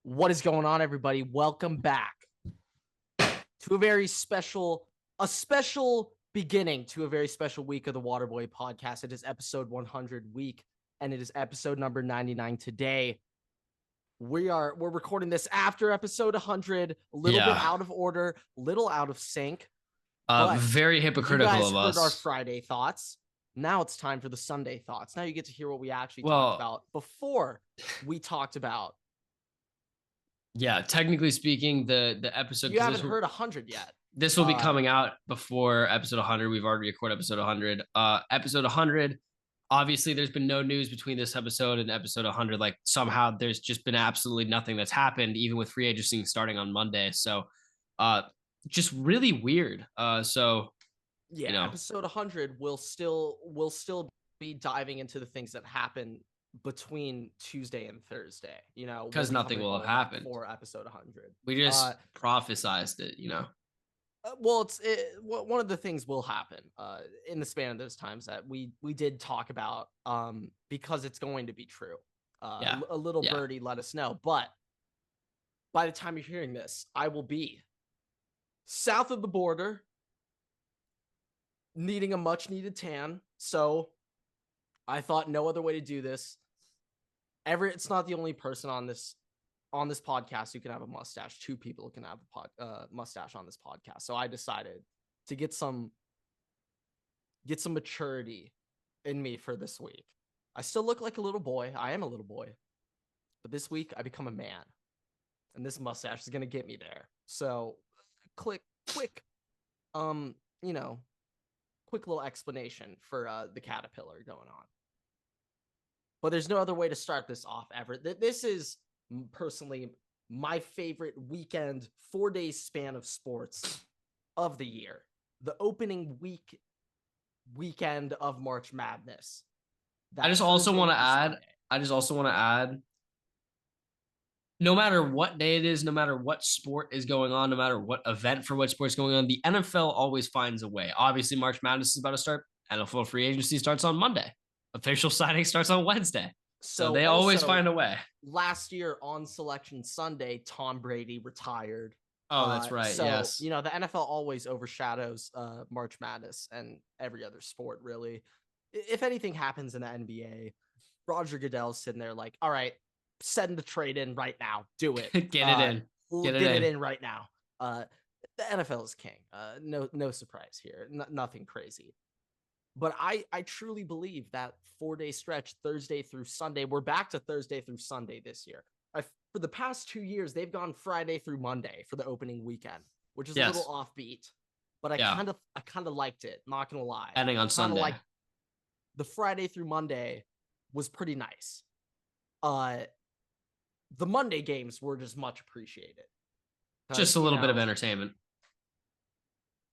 What is going on, everybody? Welcome back to a special beginning to a very special week of the Waterboy podcast. It is episode 100 week, and it is episode number 99 today. We're recording this after episode 100, a little bit out of order, little out of sync. Very hypocritical you guys of us. Heard our Friday thoughts. Now it's time for the Sunday thoughts. Now you get to hear what we actually talked about before we talked about. Yeah, technically speaking, the episode... You haven't heard 100 yet. This will be coming out before episode 100. We've already recorded episode 100. Episode 100, obviously there's been no news between this episode and episode 100. Like, somehow there's just been absolutely nothing that's happened, even with free agency starting on Monday. So, just really weird. Episode 100 will still be diving into the things that happen between Tuesday and Thursday, because nothing will have happened for episode 100. We just prophesized it, One of the things will happen in the span of those times that we did talk about because it's going to be true. A little birdie let us know, but by the time you're hearing this, I will be south of the border, needing a much needed tan. So I thought no other way to do this. Everett's not the only person on this podcast who can have a mustache. Two people can have a mustache on this podcast. So I decided to get some maturity in me for this week. I still look like a little boy. I am a little boy. But this week I become a man. And this mustache is going to get me there. So quick little explanation for the caterpillar going on. But there's no other way to start this off, Everett. This is personally my favorite weekend, 4-day span of sports of the year. The opening weekend of March Madness. I just also want to add, no matter what day it is, no matter what sport is going on, no matter what event for what sport is going on, the NFL always finds a way. Obviously, March Madness is about to start. NFL free agency starts on Monday. Official signing starts on Wednesday. So they always find a way. Last year on Selection Sunday, Tom Brady retired. Oh, that's right. So, yes. the NFL always overshadows March Madness and every other sport, really. If anything happens in the NBA, Roger Goodell's sitting there like, all right, send the trade in right now. Do it. Get it in. Get it in right now. The NFL is king. No surprise here. Nothing crazy. But I truly believe that 4-day stretch, Thursday through Sunday, we're back to Thursday through Sunday this year. For the past 2 years, they've gone Friday through Monday for the opening weekend, which is a little offbeat. But I kind of liked it, not going to lie. Ending on Sunday. The Friday through Monday was pretty nice. The Monday games were just much appreciated. Just a little bit of entertainment.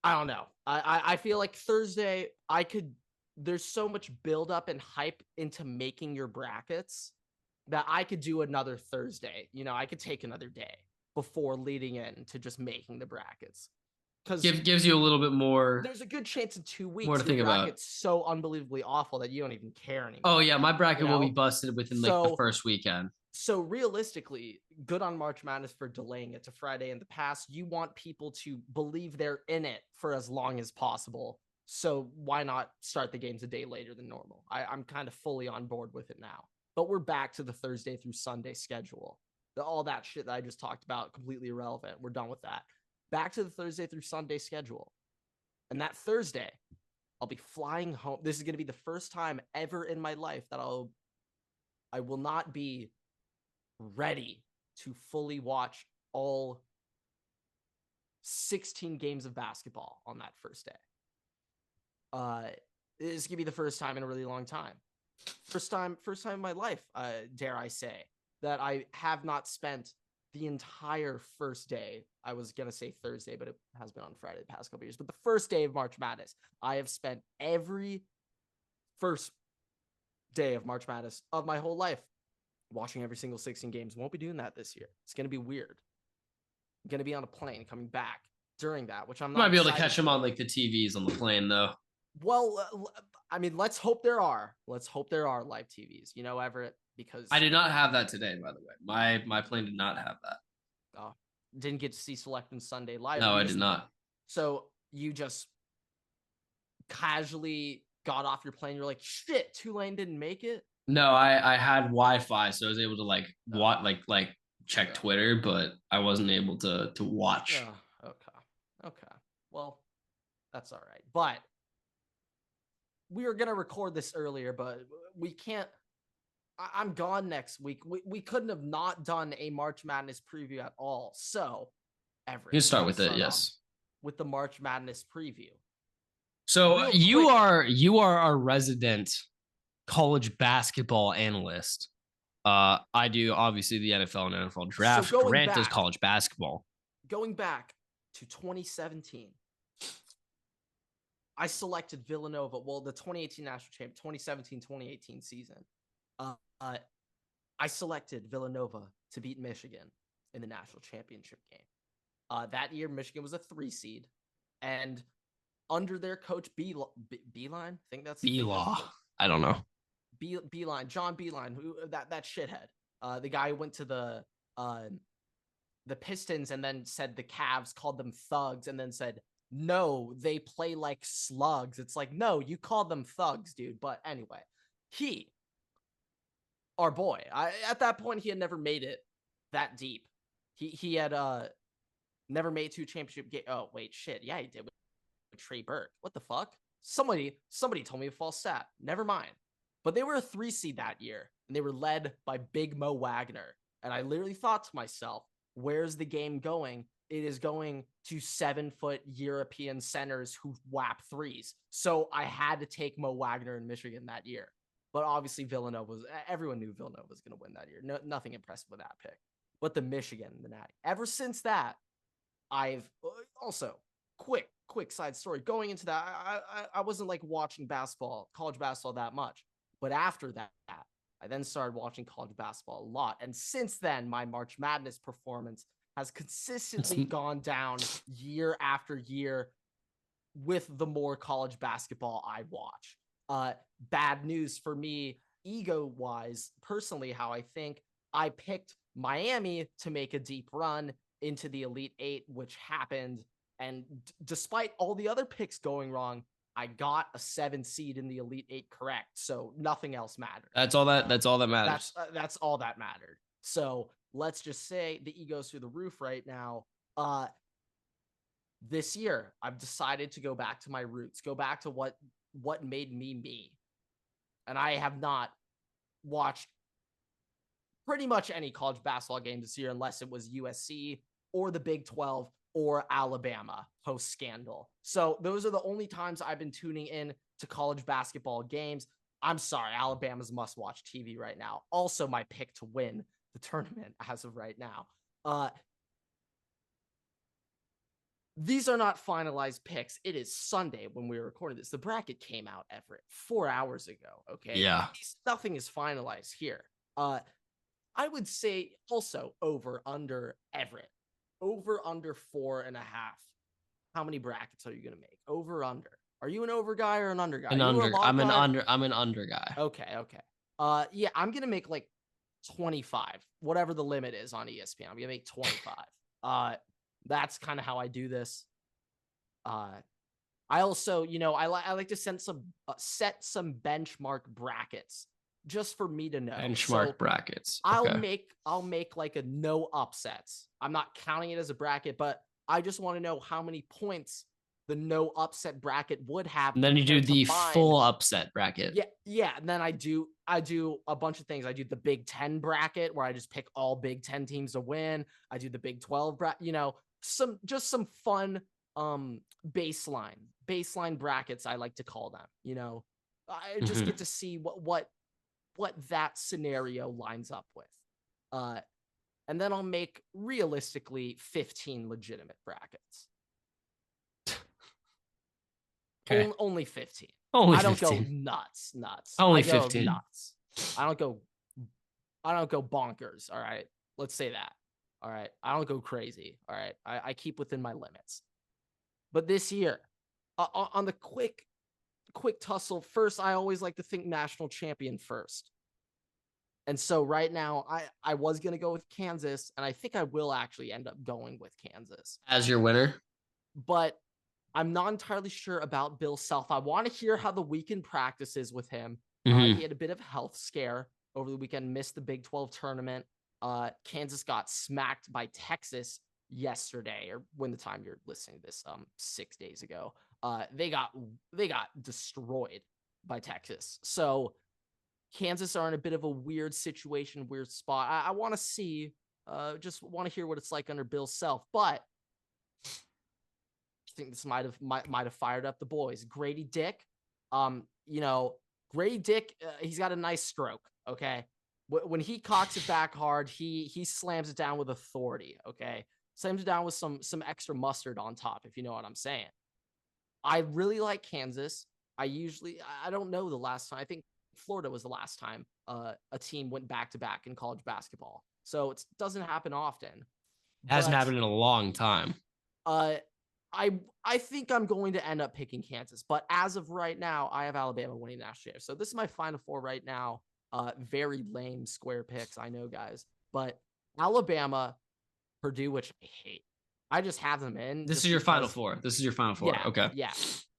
I don't know. I feel like Thursday, there's so much buildup and hype into making your brackets that I could do another Thursday. I could take another day before leading in to just making the brackets. Because gives you a little bit more. There's a good chance in 2 weeks more to think about. It's so unbelievably awful that you don't even care anymore. Oh yeah, my bracket will be busted within the first weekend. So realistically, good on March Madness for delaying it to Friday. In the past, you want people to believe they're in it for as long as possible. So why not start the games a day later than normal? I'm kind of fully on board with it now. But we're back to the Thursday through Sunday schedule. All that shit that I just talked about, completely irrelevant. We're done with that. Back to the Thursday through Sunday schedule. And that Thursday, I'll be flying home. This is going to be the first time ever in my life that I will not be ready to fully watch all 16 games of basketball on that first day. This is gonna be the first time in a really long time. First time in my life, dare I say, that I have not spent the entire first day. I was gonna say Thursday, but it has been on Friday the past couple years. But the first day of March Madness, I have spent every first day of March Madness of my whole life watching every single 16 games. Won't be doing that this year. It's going to be weird. I'm going to be on a plane coming back during that, which I'm not. You might be able to catch them on like the TVs on the plane, though. Well, I mean, let's hope there are. Let's hope there are live TVs. Everett, because I did not have that today, by the way. My plane did not have that. didn't get to see Select and Sunday live. No, I did not. So you just casually got off your plane. You're like, shit, Tulane didn't make it. No, I had Wi-Fi, so I was able to check Twitter, but I wasn't able to watch. Okay. Well, that's all right. But we were gonna record this earlier, but we can't. I'm gone next week. We couldn't have not done a March Madness preview at all. So, Everett, You start with it, yes. With the March Madness preview. So you are our resident college basketball analyst. I do obviously the NFL and NFL draft. So Grant does college basketball. Going back to 2017, I selected Villanova. Well, the 2018 national champion, 2017-2018 season. I selected Villanova to beat Michigan in the national championship game. That year, Michigan was a 3 seed, and under their coach Beeline, I think that's Belaw. I don't know. Beeline, John Beeline, who that shithead, the guy who went to the Pistons and then said the Cavs called them thugs, and then said no, they play like slugs. It's like, no, you called them thugs, dude. But anyway, our boy, at that point he had never made it that deep. He had never made 2 championship game. Oh wait, shit, yeah, he did with Trey Burke. What the fuck? Somebody told me a false stat. Never mind. But they were a 3 seed that year, and they were led by Big Mo Wagner. And I literally thought to myself, where's the game going? It is going to 7-foot European centers who whap threes. So I had to take Mo Wagner in Michigan that year. But obviously everyone knew Villanova was going to win that year. No, nothing impressive with that pick. But the Michigan, the Natty. Ever since that, I've also quick side story. Going into that, I wasn't like watching college basketball that much. But after that, I then started watching college basketball a lot. And since then, my March Madness performance has consistently gone down year after year with the more college basketball I watch. Bad news for me, ego-wise, personally, how I think I picked Miami to make a deep run into the Elite Eight, which happened. And despite all the other picks going wrong, I got a 7 seed in the Elite Eight correct. So nothing else mattered. That's all that matters. That's all that mattered. So let's just say the ego's through the roof right now. This year, I've decided to go back to my roots, go back to what made me me. And I have not watched pretty much any college basketball game this year unless it was USC or the Big 12 or Alabama post-scandal. So those are the only times I've been tuning in to college basketball games. I'm sorry, Alabama's must-watch TV right now. Also my pick to win the tournament as of right now. These are not finalized picks. It is Sunday when we were recording this. The bracket came out, Everett, 4 hours ago, okay? Yeah. Nothing is finalized here. I would say also over, under, Everett. Over, under 4.5. How many brackets are you going to make? Over, under. Are you an over guy or an under guy? I'm an under guy. Okay. Yeah, I'm going to make like 25, whatever the limit is on ESPN. I'm going to make 25. That's kind of how I do this. I also, I like to set some benchmark brackets just for me to know. Benchmark brackets. Okay. I'll make like a no upsets. I'm not counting it as a bracket, but I just want to know how many points the no upset bracket would have. And then you do the full upset bracket. Yeah. And then I do a bunch of things. I do the Big 10 bracket where I just pick all Big 10 teams to win. I do the Big 12 bracket, some fun baseline brackets, I like to call them. I just get to see what that scenario lines up with. And then I'll make realistically 15 legitimate brackets. Okay. Only 15. Only I don't 15. go nuts. Only I go 15. Nuts. I don't go bonkers. All right. Let's say that. All right. I don't go crazy. All right. I keep within my limits. But this year, on the quick tussle, first, I always like to think national champion first. And so right now, I was going to go with Kansas, and I think I will actually end up going with Kansas. As your winner? But I'm not entirely sure about Bill Self. I want to hear how the weekend practices with him. He had a bit of a health scare over the weekend, missed the Big 12 tournament. Kansas got smacked by Texas yesterday, or when the time you're listening to this, 6 days ago. They got destroyed by Texas. So Kansas are in a bit of a weird situation, weird spot. I want to see, just want to hear what it's like under Bill Self, but I think this might have fired up the boys. Grady Dick, Grady Dick, he's got a nice stroke. Okay, when he cocks it back hard, he slams it down with authority. Okay, slams it down with some extra mustard on top, if you know what I'm saying. I really like Kansas. I don't know the last time. I think Florida was the last time a team went back to back in college basketball. So it doesn't happen often. Hasn't happened in a long time. I think I'm going to end up picking Kansas, but as of right now, I have Alabama winning the national championship. So this is my final four right now. Very lame square picks, I know, guys, but Alabama, Purdue, which I hate. I just have them in. This is your final four. This is your final four. Yeah, okay. Yeah.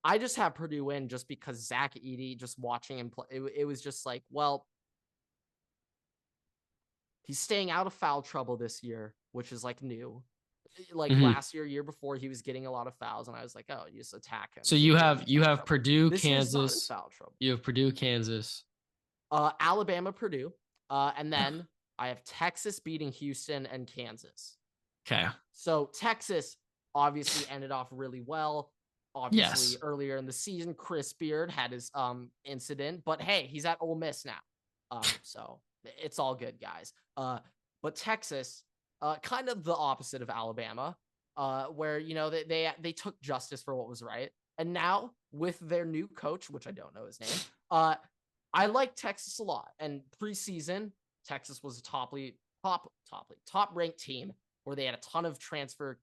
I just have Purdue in just because Zach Edey, just watching him play, it was just like, well, he's staying out of foul trouble this year, which is like new. Like last year before, he was getting a lot of fouls, and I was like, oh, you just attack him. So you have Purdue, Kansas. Foul trouble. You have Purdue, Kansas. Alabama, Purdue. And then I have Texas beating Houston and Kansas. Okay. So Texas obviously ended off really well. Obviously, earlier in the season, Chris Beard had his incident, but hey, he's at Ole Miss now. So it's all good, guys. But Texas, kind of the opposite of Alabama, where they took justice for what was right. And now with their new coach, which I don't know his name, I like Texas a lot. And preseason, Texas was a top ranked team where they had a ton of transfer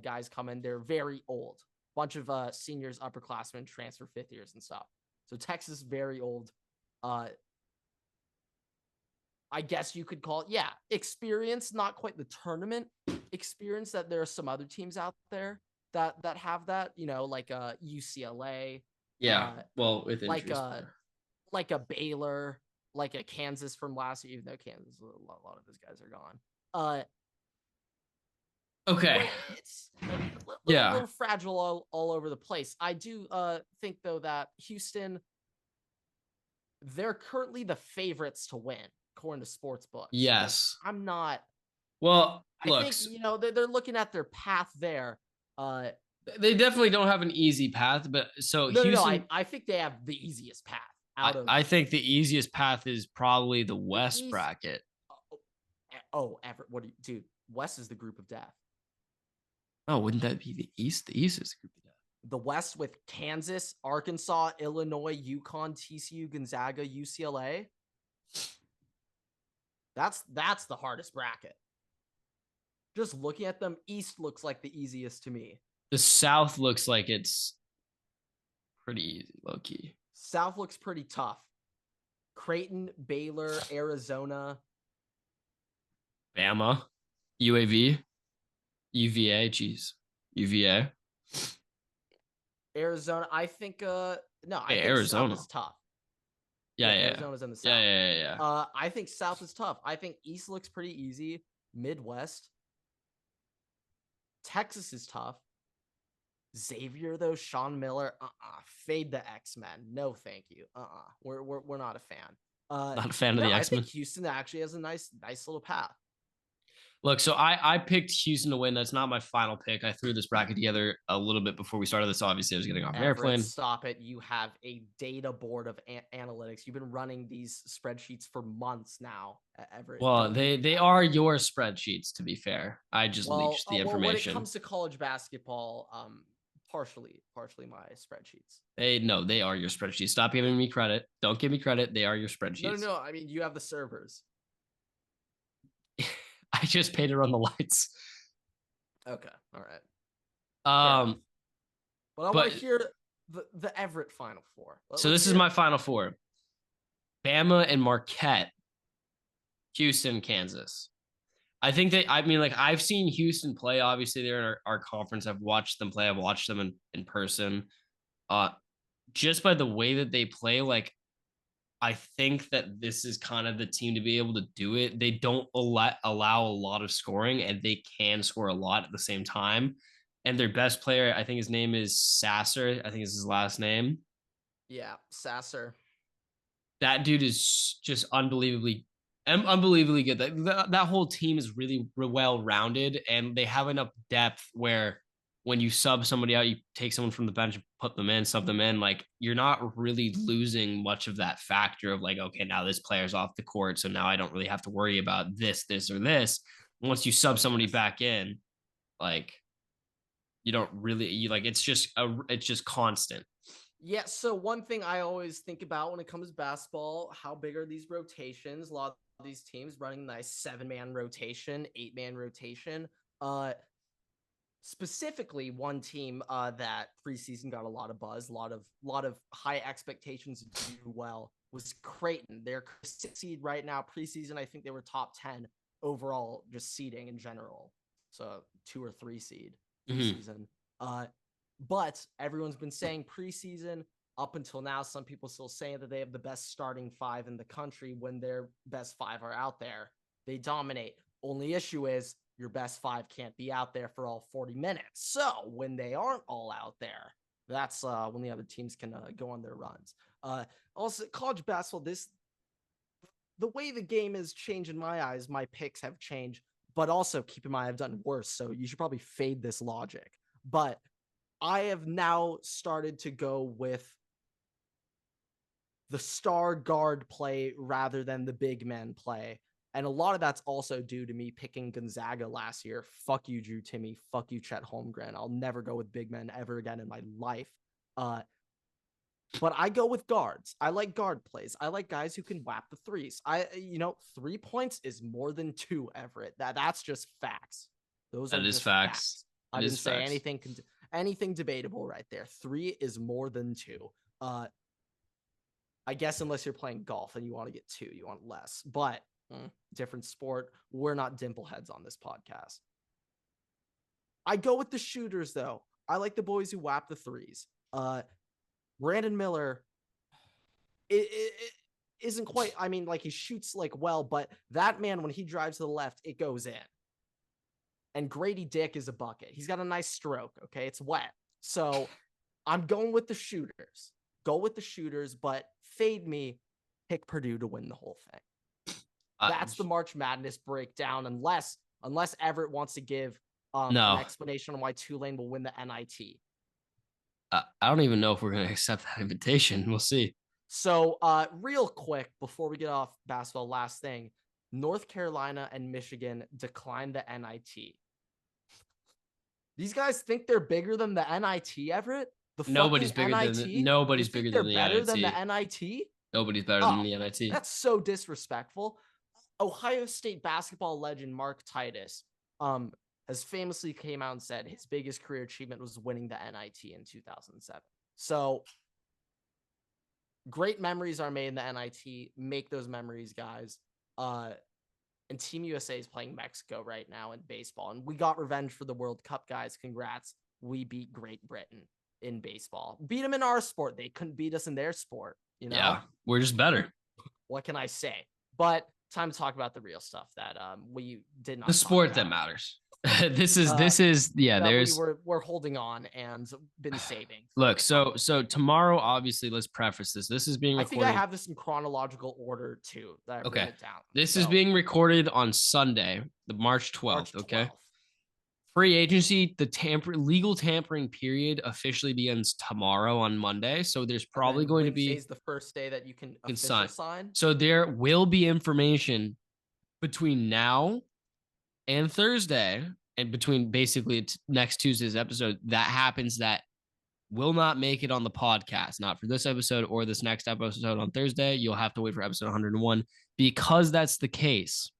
guys come in. They're very old. Bunch of seniors, upperclassmen, transfer fifth years and stuff. So Texas, very old. I guess you could call it, experience, not quite the tournament experience that there are some other teams out there that have that, like UCLA. Yeah, well, with injuries. Like a Baylor, like a Kansas from last year, even though Kansas, a lot of those guys are gone. Okay. It's a little fragile all over the place. I do think, though, that Houston, they're currently the favorites to win, according to sportsbooks. Yes. I'm not. Well, I think, they're looking at their path there. They definitely don't have an easy path, but Houston. I think they have the easiest path. I think the easiest path is probably the West bracket. Everett, dude? West is the group of death. Oh, wouldn't that be the East? The East is the group of death. The West with Kansas, Arkansas, Illinois, UConn, TCU, Gonzaga, UCLA. That's the hardest bracket. Just looking at them, East looks like the easiest to me. The South looks like it's pretty easy, low key. South looks pretty tough. Creighton, Baylor, Arizona, Bama, UAV, UVA, UVA. Arizona, I think I think Arizona South is tough. Yeah. Arizona's in the South. Yeah. I think South is tough. I think East looks pretty easy. Midwest. Texas is tough. Xavier, though, Sean Miller, fade the X-Men. No, thank you. We're not a fan. Not a fan of the X-Men. I think Houston actually has a nice little path. Look, so I picked Houston to win. That's not my final pick. I threw this bracket together a little bit before we started this. Obviously, I was getting off an airplane. Stop it. You have a data board of analytics. You've been running these spreadsheets for months now, Everett. Well, they are your spreadsheets, to be fair. I just leached the information. When it comes to college basketball, partially my spreadsheets. They are your spreadsheets. Stop giving me credit. Don't give me credit. They are your spreadsheets. No. I mean, you have the servers. I just paid to run the lights. Okay. All right. But I want to hear the Everett Final Four. So this is my Final Four. Bama and Marquette Houston, Kansas. I think I've seen Houston play. Obviously, they're in our conference. I've watched them play. I've watched them in person. Just by the way that they play, like, I think that this is kind of the team to be able to do it. They don't allow a lot of scoring, and they can score a lot at the same time. And their best player, I think his name is Sasser. I think is his last name. Yeah, Sasser. That dude is just unbelievably good. That whole team is really well rounded, and they have enough depth where when you sub somebody out, you take someone from the bench, put them in, sub them in. Like, you're not really losing much of that factor of like, okay, now this player's off the court, so now I don't really have to worry about this, or this. Once you sub somebody back in, like, you don't really it's just constant. Yeah, so one thing I always think about when it comes to basketball, how big are these rotations? A lot of these teams running nice 7-man rotation, 8-man rotation. Specifically, one team that preseason got a lot of buzz, a lot of high expectations to do well was Creighton. They're 6th seed right now. Preseason, I think they were top 10 overall, just seeding in general. So 2 or 3 seed preseason. But everyone's been saying preseason up until now. Some people still saying that they have the best starting 5 in the country when their best 5 are out there. They dominate. Only issue is your best 5 can't be out there for all 40 minutes. So when they aren't all out there, that's when the other teams can go on their runs. Also, college basketball, the way the game is changed in my eyes, my picks have changed. But also, keep in mind, I've done worse, so you should probably fade this logic. But I have now started to go with the star guard play rather than the big men play. And a lot of that's also due to me picking Gonzaga last year. Fuck you, Drew Timme. Fuck you, Chet Holmgren. I'll never go with big men ever again in my life. But I go with guards. I like guard plays. I like guys who can whap the threes. 3 points is more than 2, Everett. That's just facts. Those are just facts. I didn't say anything debatable right there. 3 is more than 2. I guess unless you're playing golf and you want to get 2, you want less. But different sport. We're not dimple heads on this podcast. I go with the shooters, though. I like the boys who whap the threes. Brandon Miller it isn't quite, he shoots well, but that man, when he drives to the left, it goes in. And Grady Dick is a bucket. He's got a nice stroke, okay? It's wet. So I'm going with the shooters. Go with the shooters, but fade me, pick Purdue to win the whole thing. That's the March Madness breakdown, unless Everett wants to give an explanation on why Tulane will win the NIT. I don't even know if we're going to accept that invitation. We'll see. So real quick, before we get off basketball, last thing. North Carolina and Michigan declined the NIT. These guys think they're bigger than the NIT, Everett? Nobody's bigger than the NIT. Nobody's better than the NIT? Nobody's better than the NIT. That's so disrespectful. Ohio State basketball legend Mark Titus has famously came out and said his biggest career achievement was winning the NIT in 2007. So great memories are made in the NIT. Make those memories, guys. And Team USA is playing Mexico right now in baseball. And we got revenge for the World Cup, guys. Congrats. We beat Great Britain in baseball. Beat them in our sport. They couldn't beat us in their sport. Yeah, we're just better. What can I say? But time to talk about the real stuff that we did not. The sport that matters. We're holding on and been saving. Look, so tomorrow, obviously, let's preface this. This is being recorded. I think I have this in chronological order too. That I wrote it down. This is being recorded on Sunday, the March 12th. Okay. Free agency, the legal tampering period officially begins tomorrow on Monday. So there's probably going to be the first day that you can officially sign. So there will be information between now and Thursday, and between basically next Tuesday's episode, that happens that will not make it on the podcast. Not for this episode or this next episode on Thursday. You'll have to wait for episode 101. Because that's the case,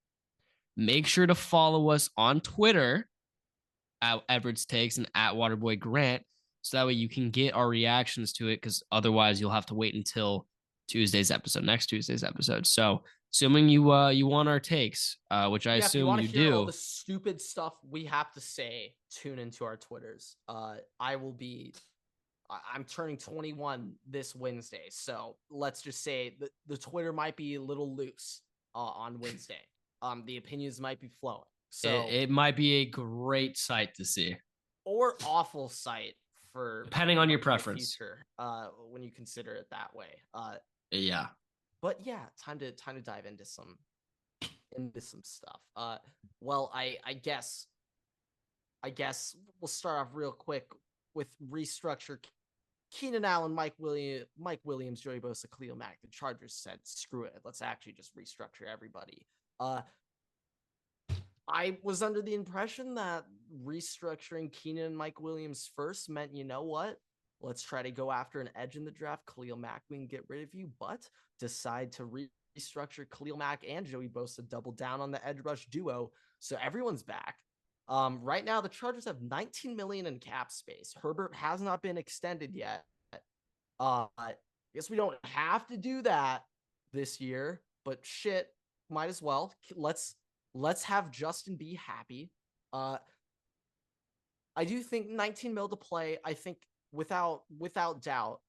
make sure to follow us on Twitter at Everett's Takes and at Waterboy Grant, so that way you can get our reactions to it, because otherwise you'll have to wait until next Tuesday's episode. So assuming you want our takes, which I if you assume want to you hear all do. the stupid stuff we have to say, tune into our Twitters. I'm turning 21 this Wednesday, so let's just say the Twitter might be a little loose on Wednesday. The opinions might be flowing, so it might be a great sight to see, or awful sight for depending on your preference. Future, when you consider it that way. Yeah. But yeah, time to dive into some stuff. Well, I guess we'll start off real quick with restructure. Keenan Allen, Mike Williams, Joey Bosa, Khalil Mack. The Chargers said, "Screw it, let's actually just restructure everybody." I was under the impression that restructuring Keenan and Mike Williams first meant, you know what? Let's try to go after an edge in the draft. Khalil Mack, we can get rid of you, but decide to restructure Khalil Mack and Joey Bosa, double down on the edge rush duo. So everyone's back. Right now, the Chargers have $19 million in cap space. Herbert has not been extended yet. I guess we don't have to do that this year, but shit, might as well. Let's have Justin be happy. I do think 19 mil to play. I think without doubt,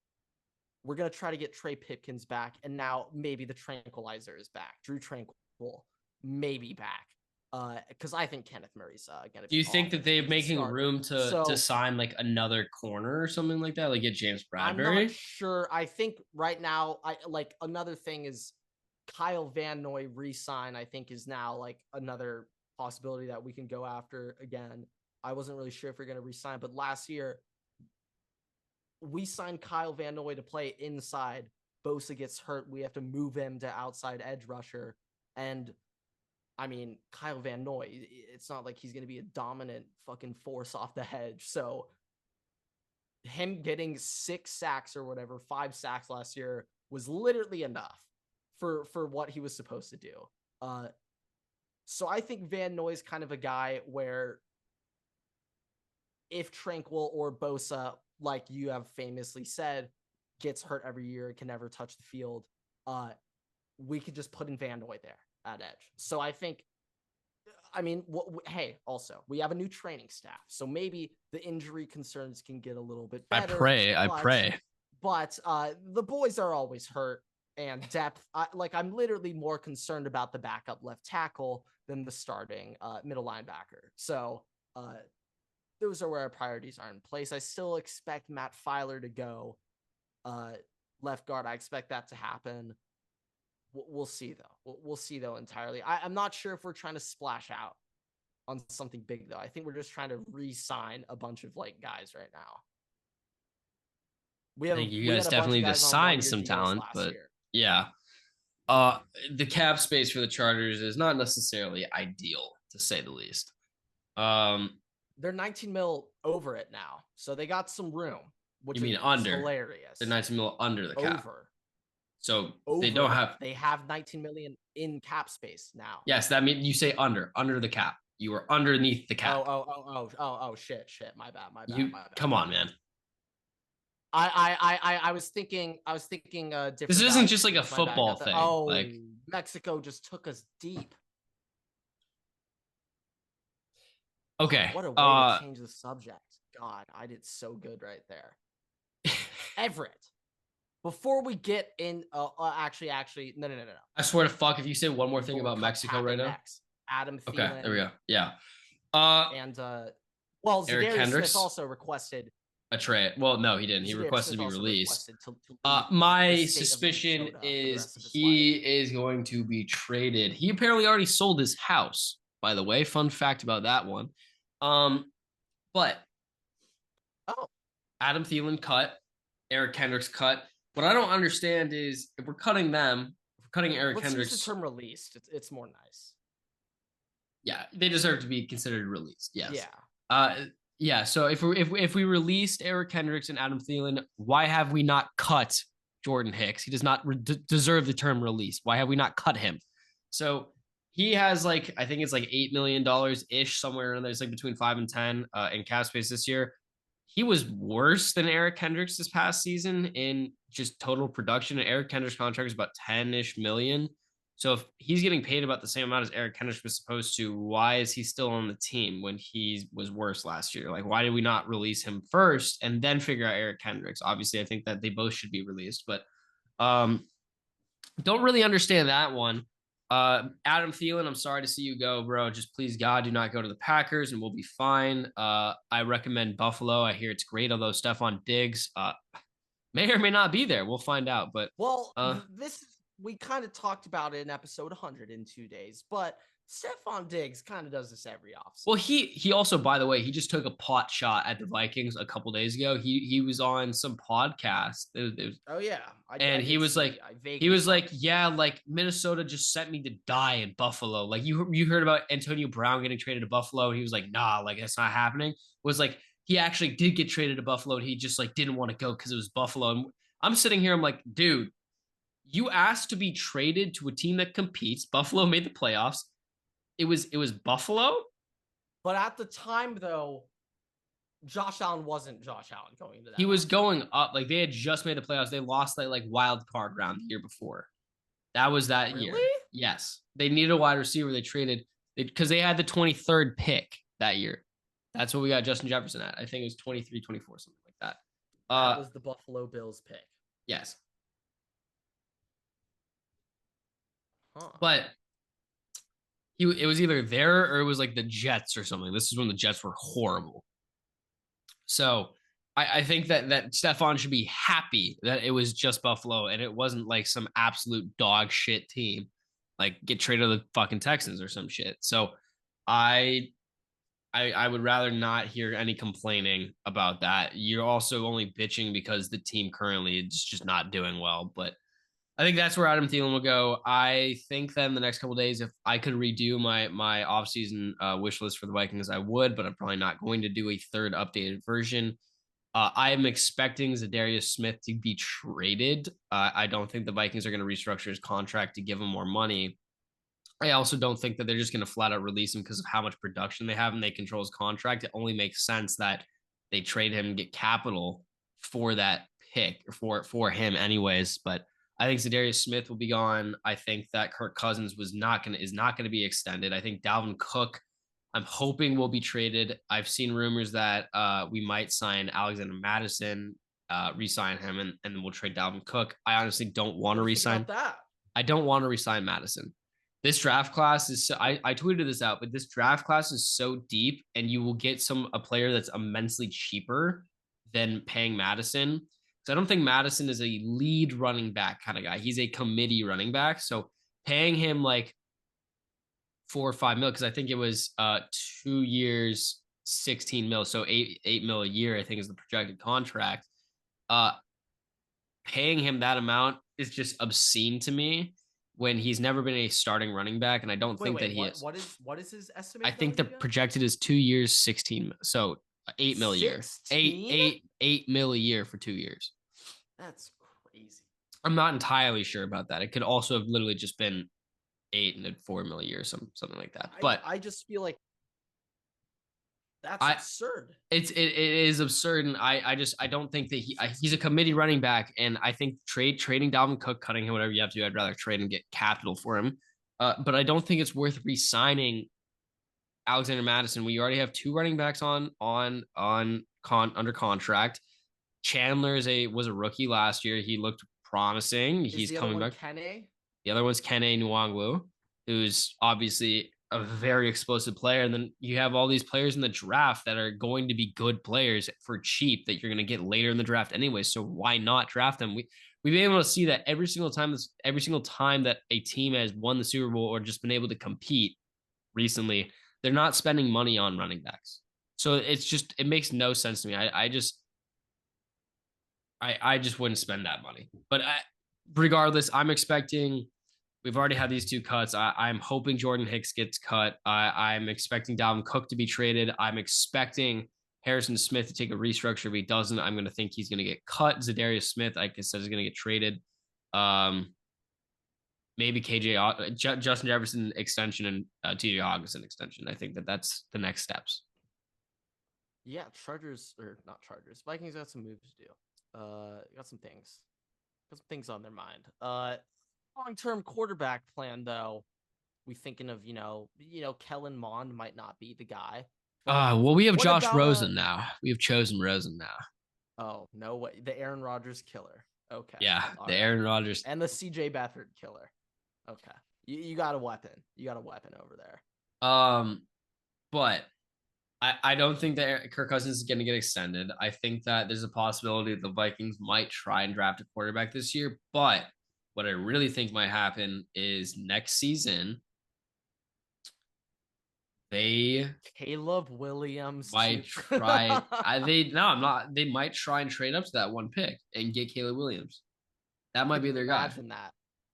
we're going to try to get Trey Pipkins back. And now maybe the Tranquilizer is back. Drew Tranquil maybe back. Because I think Kenneth Murray's going to be. Do you think that they're making room to sign like another corner or something like that? Like get James Bradbury? I'm not sure. I think right now, another thing is Kyle Van Noy re-sign, I think, is now like another possibility that we can go after again. I wasn't really sure if we're going to re-sign, but last year we signed Kyle Van Noy to play inside. Bosa gets hurt. We have to move him to outside edge rusher. And I mean, Kyle Van Noy, it's not like he's going to be a dominant fucking force off the edge. So him getting 6 sacks or whatever, 5 sacks last year was literally enough for what he was supposed to do. So I think Van Noy's kind of a guy where if Tranquil or Bosa, like you have famously said, gets hurt every year, can never touch the field, we could just put in Van Noy there at edge. So I think, I mean, hey, also, we have a new training staff, so maybe the injury concerns can get a little bit better. I pray. But the boys are always hurt, and depth, I'm literally more concerned about the backup left tackle than the starting middle linebacker. So those are where our priorities are in place. I still expect Matt Filer to go left guard. I expect that to happen. We'll see, though. We'll see, though, entirely. I'm not sure if we're trying to splash out on something big, though. I think we're just trying to re-sign a bunch of guys right now. I think you guys definitely need to sign some talent, but yeah. The cap space for the Chargers is not necessarily ideal, to say the least. They're 19 mil over it now, so they got some room. Which you mean under? Hilarious. They're 19 mil under the cap. So they don't have. They have 19 million in cap space now. Yes, that means you say under the cap. You are underneath the cap. Oh, shit. My bad. Come on, man. I was thinking different. This isn't just like a football thing. Oh, like Mexico just took us deep. Okay. What a way to change the subject. God, I did so good right there. Everett. Before we get in, actually, no. I swear to fuck, if you say one more thing about Mexico right now. Adam Thielen. Okay, there we go. Yeah. Zadarius Smith also requested a trade. Well, no, he didn't. He requested to be released. My suspicion is he is going to be traded. He apparently already sold his house, by the way. Fun fact about that one. But Adam Thielen cut, Eric Kendricks cut. What I don't understand is if we're cutting them, if we're cutting Eric Kendricks. Use the term released. It's more nice. Yeah, they deserve to be considered released. Yes. Yeah. Yeah. So if we released Eric Kendricks and Adam Thielen, why have we not cut Jordan Hicks? He does not deserve the term released. Why have we not cut him? So he has I think it's $8 million ish somewhere in there. It's between 5 and 10 in cap space this year. He was worse than Eric Kendricks this past season in just total production. And Eric Kendricks' contract is about 10-ish million. So if he's getting paid about the same amount as Eric Kendricks was supposed to, why is he still on the team when he was worse last year? Like, why did we not release him first and then figure out Eric Kendricks? Obviously, I think that they both should be released, but don't really understand that one. Adam Thielen, I'm sorry to see you go, bro. Just please, God, do not go to the Packers, and we'll be fine. I recommend Buffalo. I hear it's great, although Stefon Diggs may or may not be there. We'll find out. But this we kind of talked about it in episode 100 in 2 days, but Stefon Diggs kind of does this every offseason. Well, he also, by the way, he just took a pot shot at the Vikings a couple days ago. He was on some podcast. Oh yeah, he was like, yeah, like Minnesota just sent me to die in Buffalo. Like you heard about Antonio Brown getting traded to Buffalo, and he was like, nah, like that's not happening. Was like he actually did get traded to Buffalo, and he just like didn't want to go because it was Buffalo. And I'm sitting here, I'm like, dude, you asked to be traded to a team that competes. Buffalo made the playoffs. It was Buffalo. But at the time, though, Josh Allen wasn't Josh Allen going into that. He was going up. Like they had just made the playoffs. They lost that like wild card round the year before. That was that year. Yes. They needed a wide receiver. They traded because they had the 23rd pick that year. That's what we got Justin Jefferson at. I think it was 23, 24, something like that. That was the Buffalo Bills pick. Yes. Huh. But it was either there or it was like the Jets or something. This is when the Jets were horrible. So I think that Stefon should be happy that it was just Buffalo and it wasn't like some absolute dog shit team, like get traded to the fucking Texans or some shit. So I would rather not hear any complaining about that. You're also only bitching because the team currently is just not doing well, but I think that's where Adam Thielen will go. I think that in the next couple of days, if I could redo my offseason wish list for the Vikings, I would, but I'm probably not going to do a third updated version. I am expecting Zadarius Smith to be traded. I don't think the Vikings are going to restructure his contract to give him more money. I also don't think that they're just going to flat out release him because of how much production they have and they control his contract. It only makes sense that they trade him and get capital for that pick for him anyways. But I think Zadarius Smith will be gone. I think that Kirk Cousins is not going to be extended. I think Dalvin Cook, I'm hoping will be traded. I've seen rumors that we might sign Alexander Mattison, re-sign him, and then we'll trade Dalvin Cook. I honestly don't want to re-sign that. I don't want to re-sign Mattison. This draft class is I tweeted this out, but this draft class is so deep, and you will get a player that's immensely cheaper than paying Mattison. So I don't think Mattison is a lead running back kind of guy. He's a committee running back. So paying him like $4 or $5 million, because I think it was 2 years, 16 mil, so eight mil a year, I think is the projected contract. Paying him that amount is just obscene to me when he's never been a starting running back, and I don't think that he is. What is his estimate? I think the projected is 2 years, 16 mil, so 8 mil a year. 8 mil a year for 2 years. That's crazy. I'm not entirely sure about that. It could also have literally just been 8 and 4 mil a year, something like that. But I just feel like that's absurd. It is absurd, and I don't think that he's a committee running back, and I think trading Dalvin Cook, cutting him, whatever you have to do, I'd rather trade and get capital for him. But I don't think it's worth re-signing Alexander Mattison. We already have 2 running backs under contract. Chandler was a rookie last year. He looked promising. He's coming back. The other one's Kene Nwangwu, who's obviously a very explosive player. And then you have all these players in the draft that are going to be good players for cheap that you're going to get later in the draft anyway. So why not draft them? We've been able to see that every single time that a team has won the Super Bowl or just been able to compete recently, they're not spending money on running backs. So it makes no sense to me. I just wouldn't spend that money. But regardless, I'm expecting. We've already had these 2 cuts. I'm hoping Jordan Hicks gets cut. I'm expecting Dalvin Cook to be traded. I'm expecting Harrison Smith to take a restructure. If he doesn't, I'm going to think he's going to get cut. Zadarius Smith, like I said, is going to get traded. Maybe Justin Jefferson extension and TJ Hawkinson extension. I think that's the next steps. Yeah, Vikings got some moves to do. Got some things on their mind. long-term quarterback plan, though, we thinking of, Kellen Mond might not be the guy. But Well, we have what Josh about Rosen now. We have chosen Rosen now. Oh, no way. The Aaron Rodgers killer. Okay. Yeah, All the right. Aaron Rodgers. And the CJ Beathard killer. Okay. You got a weapon. You got a weapon over there. But I don't think that Kirk Cousins is going to get extended. I think that there's a possibility that the Vikings might try and draft a quarterback this year. But what I really think might happen is next season, they Caleb Williams might try. I'm not. They might try and trade up to that one pick and get Caleb Williams. That might Can be you their guy. imagine that?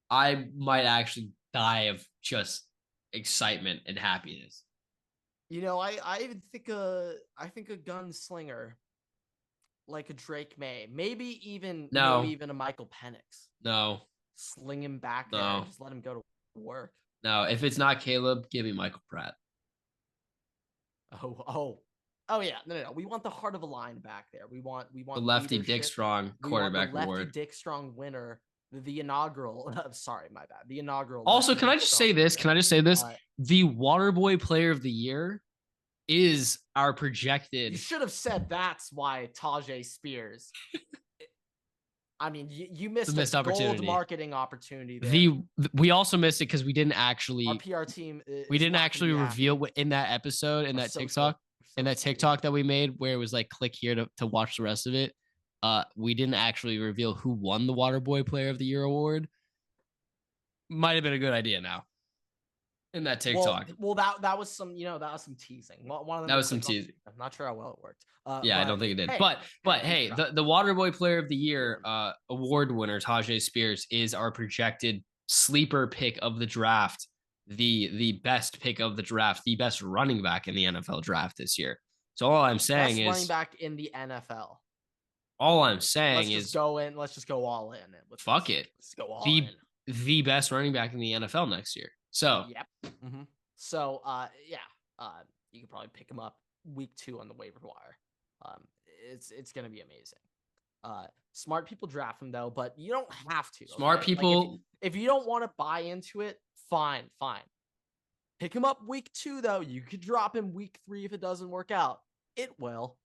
I might actually die of just excitement and happiness. I even think a gunslinger like a Drake May, maybe even a Michael Penix. No. Sling him back there and just let him go to work. No, if it's not Caleb, give me Michael Pratt. Oh yeah. No. We want the heart of a line back there. We want the lefty leadership. Dick Strong quarterback lefty award. Dick Strong winner. The inaugural. Sorry, my bad. The inaugural. Also, can I just say this? The Waterboy Player of the Year is our projected. You should have said that's why Tajay Spears. I mean, you missed a gold marketing opportunity there. We also missed it because we didn't actually. Our PR team. We didn't actually reveal in that episode in that TikTok that we made where it was like click here to watch the rest of it. We didn't actually reveal who won the Waterboy Player of the Year award. Might have been a good idea now. In that TikTok. Well, that was some teasing. One of them that was some teasing. I'm not sure how well it worked. I don't think it did. Hey, the Waterboy Player of the Year award winner Tajay Spears is our projected sleeper pick of the draft, the best pick of the draft, the best running back in the NFL draft this year. So all I'm saying is running back in the NFL. All I'm saying let's just go in. Let's just go all in. Fuck it. Let's go all in. The best running back in the NFL next year. So yep. Mm-hmm. So you can probably pick him up week 2 on the waiver wire. It's gonna be amazing. Smart people draft him though, but you don't have to. Smart people. Like if you don't want to buy into it, fine. Pick him up week 2 though. You could drop him week 3 if it doesn't work out. It will.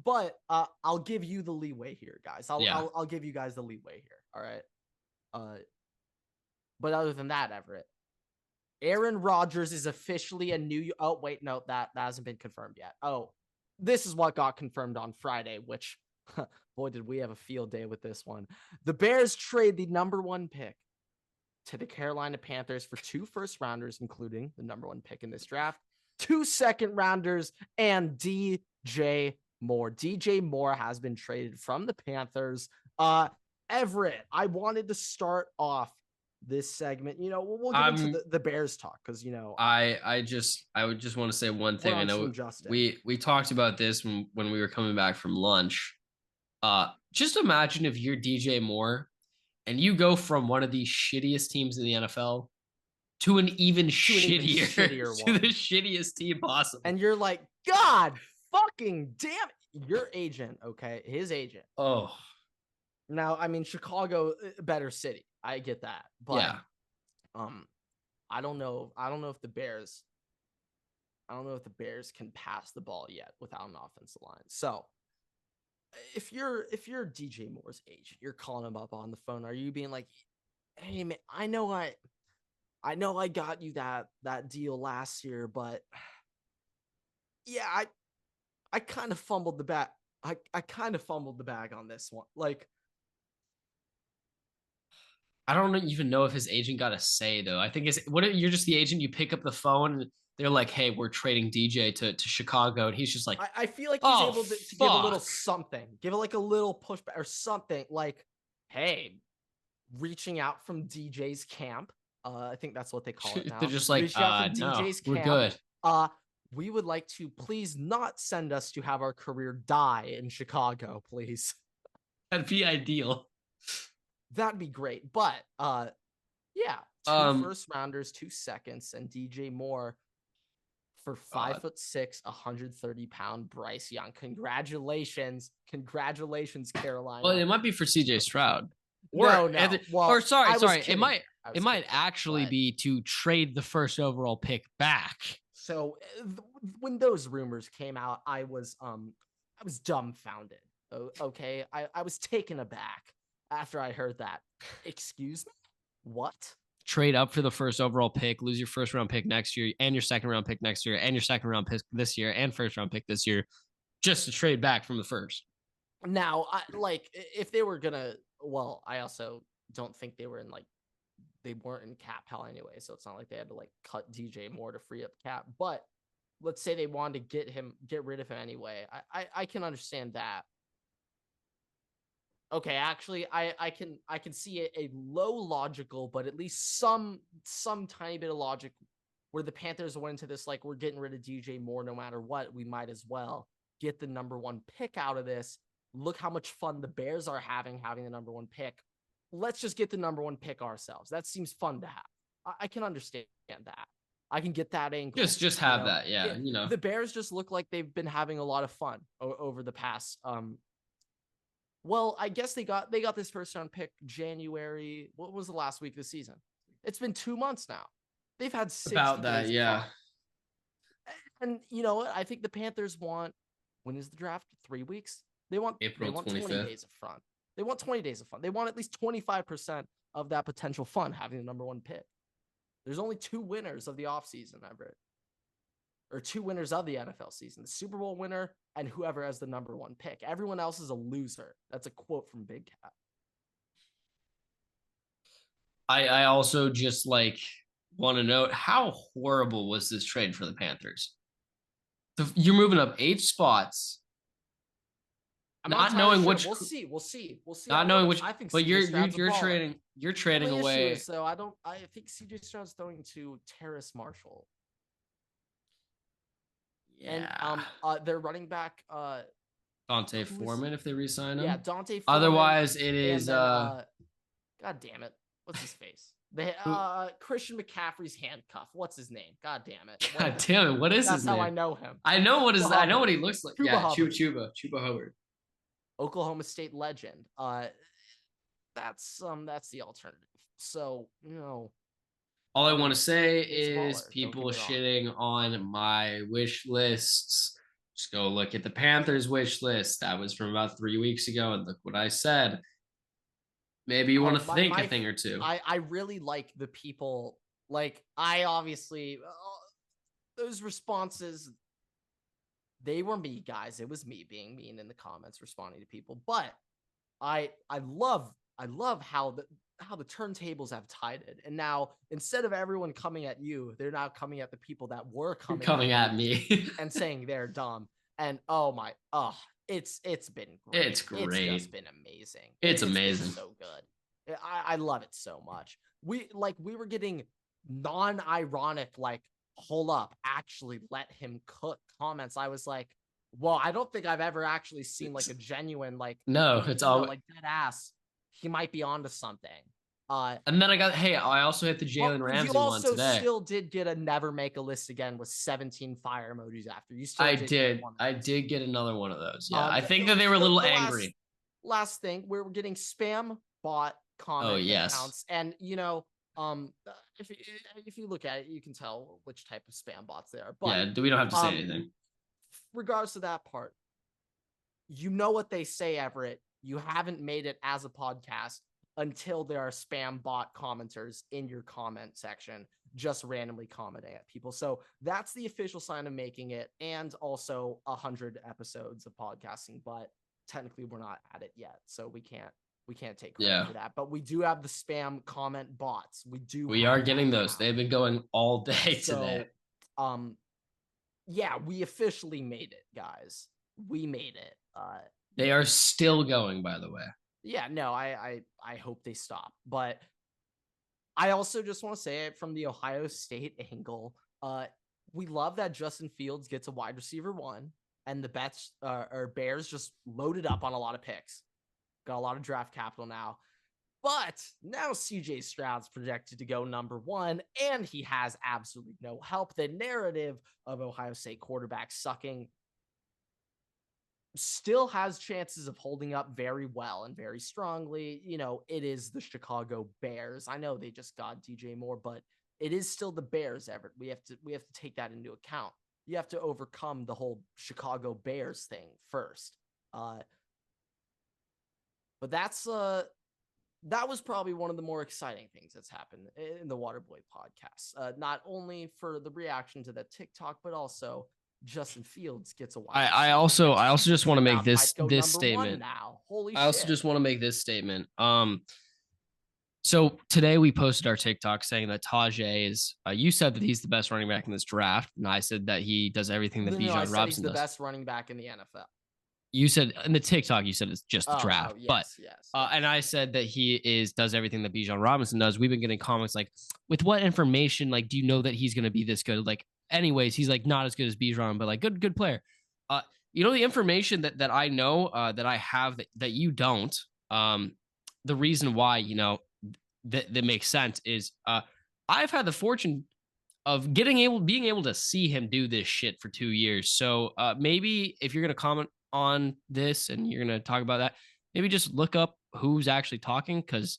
But I'll give you the leeway here, guys. I'll give you guys the leeway here. All right. But other than that, Everett, Aaron Rodgers is officially a new. Oh wait, no, that hasn't been confirmed yet. Oh, this is what got confirmed on Friday. Which, boy, did we have a field day with this one. The Bears trade the number 1 pick to the Carolina Panthers for 2 first-rounders, including the number 1 pick in this draft, 2 second-rounders, and DJ Moore. DJ Moore has been traded from the Panthers. Everett, I wanted to start off this segment. We'll get into the Bears talk because I would just want to say one thing. I know we talked about this when we were coming back from lunch. Just imagine if you're DJ Moore and you go from one of the shittiest teams in the NFL to an even shittier one. To the shittiest team possible. And you're like, God fucking damn it. Your agent, okay? His agent. Oh. Now, I mean, Chicago, better city. I get that. But yeah. I don't know if the Bears can pass the ball yet without an offensive line. So if you're DJ Moore's agent, you're calling him up on the phone. Are you being like, hey man, I know I got you that deal last year, but yeah, I kind of fumbled the bag. I kind of fumbled the bag on this one. Like, I don't even know if his agent got a say though. I think you're just the agent. You pick up the phone and they're like, "Hey, we're trading DJ to Chicago," and he's just like, I feel like he's able to give a little something, give it like a little pushback or something. Like, hey, reaching out from DJ's camp. I think that's what they call it now. They're just like, no, we're good. We would like to please not send us to have our career die in Chicago, please. That'd be ideal. That'd be great. But yeah, 2 first rounders, 2 seconds, and DJ Moore for 5'6", 130-pound Bryce Young. Congratulations, Carolina. Well, it might be for CJ Stroud. Or No. Well, or sorry. It might actually be to trade the first overall pick back. So when those rumors came out, I was dumbfounded. Okay, I was taken aback after I heard that. Excuse me, what? Trade up for the first overall pick, lose your first round pick next year, and your second round pick next year, and your second round pick this year, and first round pick this year, just to trade back from the first. Now, if they were gonna, well, I also don't think they were in they weren't in cap hell anyway, so it's not like they had to cut DJ Moore to free up cap. But let's say they wanted to get rid of him anyway. I can understand that. Okay, actually, I can see a low logical, but at least some tiny bit of logic where the Panthers went into this we're getting rid of DJ Moore no matter what. We might as well get the number 1 pick out of this. Look how much fun the Bears are having the number 1 pick. Let's just get the number 1 pick ourselves. That seems fun to have. I can understand that. I can get that angle. Just have that, yeah. The Bears just look like they've been having a lot of fun over the past. Well, I guess they got this first round pick January. What was the last week of the season? It's been 2 months now. They've had 60 about that, days yeah. And you know what? I think the Panthers want. When is the draft? 3 weeks. They want April 20 days of fun. They want 20 days of fun. They want at least 25% of that potential fun having the number 1 pick. There's only 2 winners of the offseason, Everett. Or 2 winners of the NFL season. The Super Bowl winner and whoever has the number 1 pick. Everyone else is a loser. That's a quote from Big Cat. I also just want to note how horrible was this trade for the Panthers? You're moving up 8 spots. Not knowing which, we'll see. Not knowing which, I think, but you're trading away. So I think CJ Stroud's throwing to Terrace Marshall. Yeah. And their running back, Dante Foreman, if they re-sign him. Yeah, Dante Foreman. Otherwise, it is. God damn it! What's his face? Christian McCaffrey's handcuff. What's his name? God damn it! God damn it! What is his name? That's how I know him. I know what he looks like. Chuba Hubbard. Oklahoma State legend. That's the alternative. So, all I want to say is people shitting on my wish lists. Just go look at the Panthers wish list. That was from about 3 weeks ago, and look what I said. Maybe you want to think a thing or two. I really like the people. I obviously those responses. They were me, guys. It was me being mean in the comments, responding to people. But I love how the turntables have tided. And now instead of everyone coming at you, they're now coming at the people that were coming at me and saying they're dumb. And it's been great. It's great. It's just been amazing. It's amazing. Been so good. I love it so much. We were getting non-ironic hold up, actually let him cook comments. I was like, well, I don't think I've ever actually seen a genuine no, it's all dead ass. He might be onto something. And then I also hit the Jalen Ramsey one today. You also still did get a never make a list again with 17 fire emojis after. You still I did get another one of those. Yeah, I think that they were a little angry. Last thing, we're getting spam bot comment accounts, and if you look at it, you can tell which type of spam bots they are. But yeah, we don't have to say anything. Regards to that part, you know what they say, Everett. You haven't made it as a podcast until there are spam bot commenters in your comment section, just randomly commenting at people. So that's the official sign of making it, and also 100 episodes of podcasting. But technically, we're not at it yet, so we can't take credit for that. But we do have the spam comment bots. We are getting those. Now. They've been going all day today. Yeah, we officially made it, guys. We made it. They are still going, by the way. Yeah, no, I hope they stop. But I also just want to say it from the Ohio State angle. We love that Justin Fields gets a wide receiver 1, and the Bears just loaded up on a lot of picks. Got a lot of draft capital now. But now CJ Stroud's projected to go number 1, and he has absolutely no help. The narrative of Ohio State quarterbacks sucking still has chances of holding up very well and very strongly. It is the Chicago Bears. I know they just got DJ Moore, but it is still the Bears, Everett. We have to take that into account. You have to overcome the whole Chicago Bears thing first. But that was probably one of the more exciting things that's happened in the Waterboy podcast. Not only for the reaction to that TikTok, but also Justin Fields gets a wide receiver. I also just want to make this statement now. Holy shit. I also just want to make this statement. So today we posted our TikTok saying that Tajay is. You said that he's the best running back in this draft, and I said that he does everything that Bijan Robinson does. He's the best running back in the NFL. You said in the TikTok, you said it's just the draft, yes. And I said that he does everything that Bijan Robinson does. We've been getting comments like, with what information, like, do you know that he's going to be this good? Like, anyways, he's like not as good as Bijan, but like good player. The information that I know, that I have that you don't. The reason why that makes sense is I've had the fortune of being able to see him do this shit for 2 years. So maybe if you're going to comment on this and you're going to talk about that, maybe just look up who's actually talking. Cause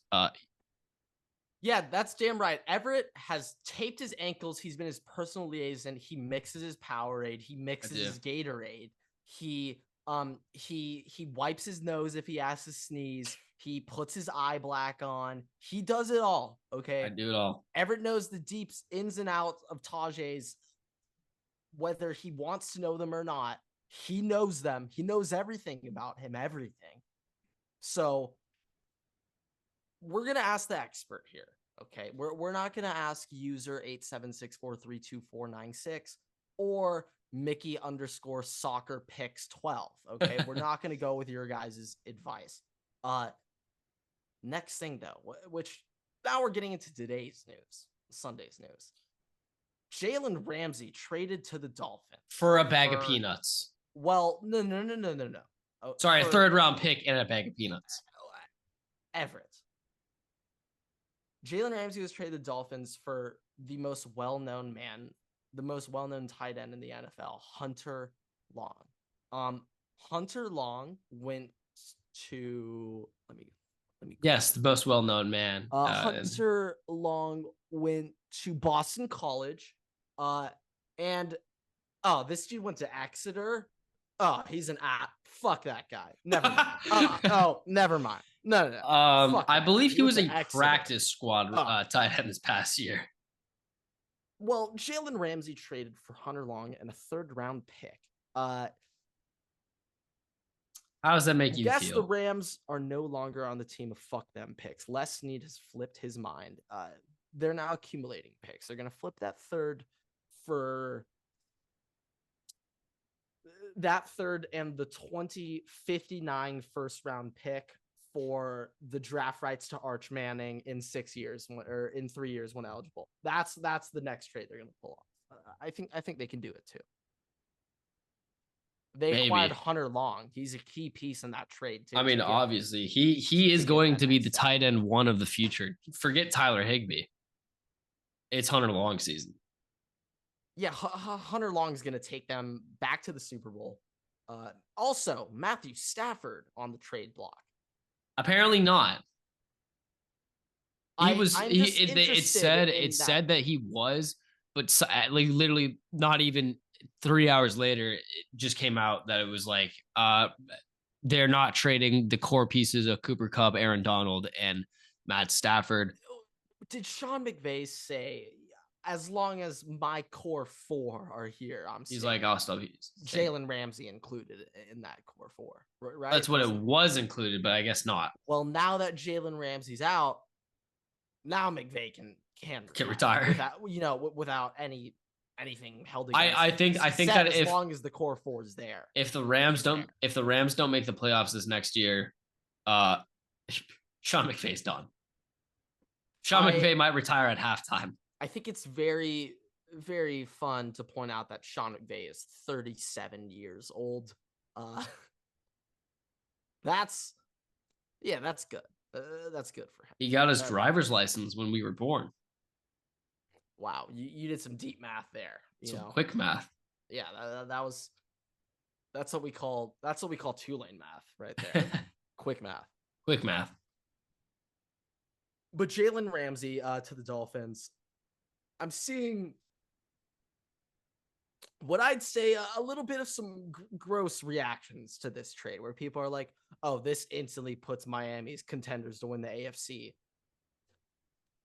yeah, that's damn right. Everett has taped his ankles. He's been his personal liaison. He mixes his Powerade. He mixes his Gatorade. He wipes his nose if he has to sneeze. He puts his eye black on. He does it all. Okay. I do it all. Everett knows the deeps ins and outs of Tajay's, whether he wants to know them or not. He knows them. He knows everything about him, everything. So we're going to ask the expert here. Okay. We're not going to ask user 876432496 or Mickey_soccer_picks12. Okay. We're not going to go with your guys' advice. Next thing though, which now we're getting into today's news, Sunday's news. Jalen Ramsey traded to the Dolphins for a bag of peanuts. Well, no. Sorry, a third-round pick and a bag of peanuts. Everett. Jalen Ramsey was traded to the Dolphins for the most well-known tight end in the NFL, Hunter Long. Hunter Long went to let me. Yes, the most well-known man. Hunter Long went to Boston College, and this dude went to Exeter. Oh, he's an app. Fuck that guy. Never mind. Never mind. No. I believe he was a practice squad tight end this past year. Well, Jalen Ramsey traded for Hunter Long and a third-round pick. How does that make you feel? I guess the Rams are no longer on the team of fuck them picks. Les Snead has flipped his mind. They're now accumulating picks. They're going to flip that third for that third and the 2059 first-round pick for the draft rights to Arch Manning in 6 years or in 3 years when eligible. That's the next trade they're going to pull off. I think they can do it too. They acquired Hunter Long. He's a key piece in that trade too. I mean, obviously, he is going to be the tight end one of the future. Forget Tyler Higbee. It's Hunter Long season. Yeah, Hunter Long's going to take them back to the Super Bowl. Also, Matthew Stafford on the trade block. Apparently not. It said that he was, but like literally not even 3 hours later, it just came out that it was like they're not trading the core pieces of Cooper Kupp, Aaron Donald, and Matt Stafford. Did Sean McVay say, as long as my core four are here, he's like, I'll still be Jalen Ramsey included in that core four, right? That's what it was included, but I guess not. Well, now that Jalen Ramsey's out, now McVay can retire without anything held against. I think that as long as the core four is there, if the Rams don't make the playoffs this next year, Sean McVay's done. Sean McVay might retire at halftime. I think it's very, very fun to point out that Sean McVay is 37 years old. That's good. That's good for him. He got his driver's license when we were born. Wow, you did some deep math there. Quick math. Yeah, that That's what we call Tulane math right there. Quick math. Quick math. But Jalen Ramsey to the Dolphins. I'm seeing what I'd say a little bit of some gross reactions to this trade where people are like, oh, this instantly puts Miami's contenders to win the AFC.